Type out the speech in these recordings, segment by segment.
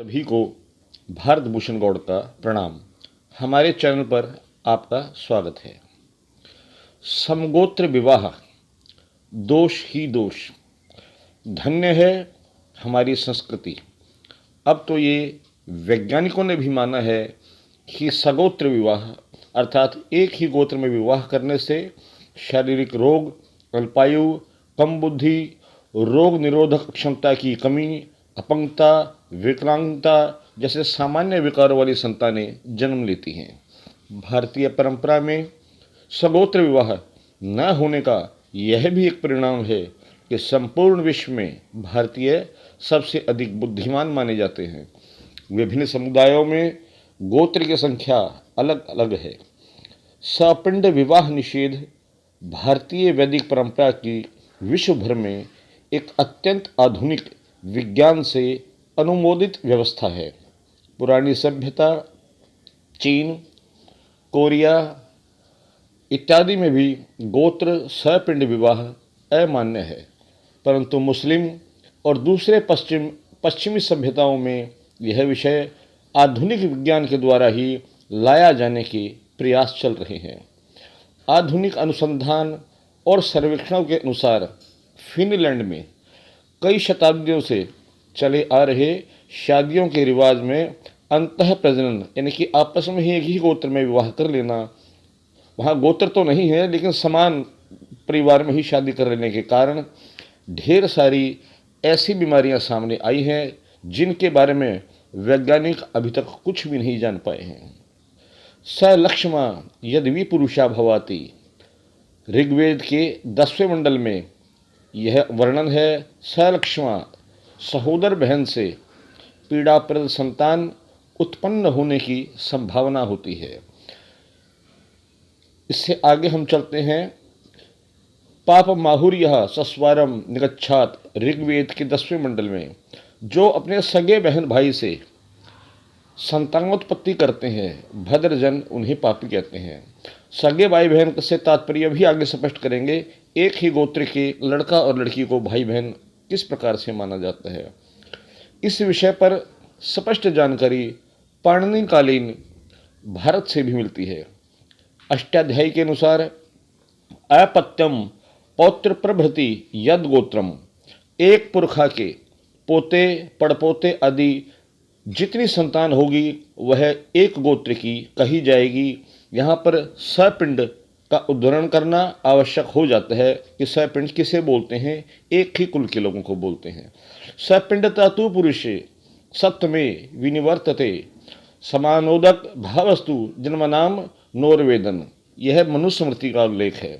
सभी को भारत भूषण गौड़ का प्रणाम। हमारे चैनल पर आपका स्वागत है। समगोत्र विवाह दोष ही दोष, धन्य है हमारी संस्कृति। अब तो ये वैज्ञानिकों ने भी माना है कि सगोत्र विवाह अर्थात एक ही गोत्र में विवाह करने से शारीरिक रोग, अल्पायु, कम बुद्धि, रोग निरोधक क्षमता की कमी, अपंगता, विकलांगता जैसे सामान्य विकारों वाली संतानें जन्म लेती हैं। भारतीय परंपरा में सगोत्र विवाह न होने का यह भी एक परिणाम है कि संपूर्ण विश्व में भारतीय सबसे अधिक बुद्धिमान माने जाते हैं। विभिन्न समुदायों में गोत्र की संख्या अलग अलग है। सपिंड विवाह निषेध भारतीय वैदिक परंपरा की विश्व भर में एक अत्यंत आधुनिक विज्ञान से अनुमोदित व्यवस्था है। पुरानी सभ्यता, चीन, कोरिया इत्यादि में भी गोत्र सपिंड विवाह अमान्य है, परंतु मुस्लिम और दूसरे पश्चिमी सभ्यताओं में यह विषय आधुनिक विज्ञान के द्वारा ही लाया जाने के प्रयास चल रहे हैं। आधुनिक अनुसंधान और सर्वेक्षणों के अनुसार फिनलैंड में कई शताब्दियों से चले आ रहे शादियों के रिवाज में अंतः प्रजनन यानी कि आपस में ही एक ही गोत्र में विवाह कर लेना, वहाँ गोत्र तो नहीं है लेकिन समान परिवार में ही शादी कर लेने के कारण ढेर सारी ऐसी बीमारियाँ सामने आई हैं जिनके बारे में वैज्ञानिक अभी तक कुछ भी नहीं जान पाए हैं। स लक्ष्मा यद्वी पुरुषा भवाति, ऋग्वेद के 10वें मंडल में यह वर्णन है। सलक्ष्मा सहोदर बहन से पीड़ाप्रद संतान उत्पन्न होने की संभावना होती है। इससे आगे हम चलते हैं। पाप माहुर्य सस्वारम निगच्छात, ऋग्वेद के 10वें मंडल में जो अपने सगे बहन भाई से संतानोत्पत्ति करते हैं, भद्रजन उन्हें पापी कहते हैं। सगे भाई बहन से तात्पर्य भी आगे स्पष्ट करेंगे। एक ही गोत्र के लड़का और लड़की को भाई बहन किस प्रकार से माना जाता है, इस विषय पर स्पष्ट जानकारी पाणिनिकालीन भारत से भी मिलती है। अष्टाध्यायी के अनुसार अपत्यम पौत्र प्रभृति यद गोत्रम, एक पुरखा के पोते पड़पोते आदि जितनी संतान होगी वह एक गोत्र की कही जाएगी। यहाँ पर सपिंड का उद्धरण करना आवश्यक हो जाता है कि सपिंड किसे बोलते हैं, एक ही कुल के लोगों को बोलते हैं। सपिंडता तु पुरुषे सप्तमे विनिवर्तते, समानोदक भावस्तु जन्मनाम नोरवेदन, यह मनुस्मृति का उल्लेख है।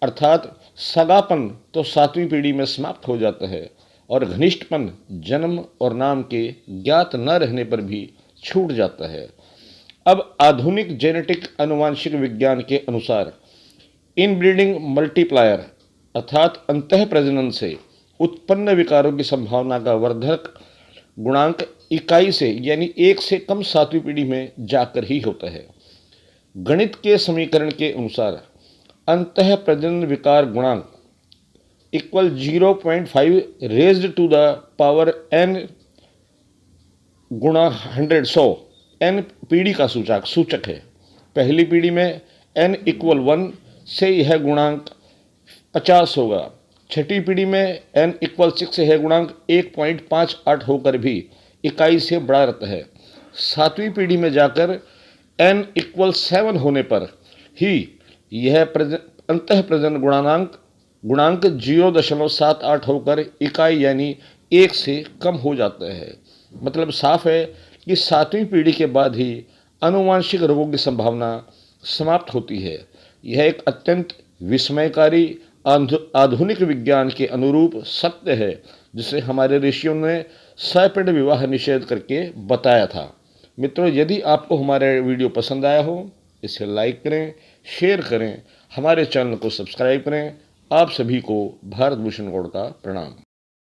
अर्थात सगापन तो 7वीं पीढ़ी में समाप्त हो जाता है और घनिष्ठपन जन्म और नाम के ज्ञात न रहने पर भी छूट जाता है। अब आधुनिक जेनेटिक आनुवांशिक विज्ञान के अनुसार इनब्रीडिंग मल्टीप्लायर अर्थात अंतः प्रजनन से उत्पन्न विकारों की संभावना का वर्धक गुणांक इकाई से यानी 1 से कम 7वीं पीढ़ी में जाकर ही होता है। गणित के समीकरण के अनुसार अंतः प्रजनन विकार गुणांक equal 0.5 raised to the power n गुणा 100 n पीढ़ी का सूचक है। पहली पीढ़ी में n इक्वल 1 से यह गुणांक 50 होगा। छठी पीढ़ी में n इक्वल 6 से यह गुणांक 1.58 होकर भी इकाई से बढ़ा रहता है। 7वीं पीढ़ी में जाकर n इक्वल 7 होने पर ही यह अंतः प्रजनन गुणांक 0.78 होकर इकाई यानी 1 से कम हो जाता है। मतलब साफ है कि 7वीं पीढ़ी के बाद ही आनुवांशिक रोगों की संभावना समाप्त होती है। यह एक अत्यंत विस्मयकारी आधुनिक विज्ञान के अनुरूप सत्य है जिसे हमारे ऋषियों ने सपिंड विवाह निषेध करके बताया था। मित्रों, यदि आपको हमारा वीडियो पसंद आया हो इसे लाइक करें, शेयर करें, हमारे चैनल को सब्सक्राइब करें। आप सभी को भारत भूषण गौड़ का प्रणाम।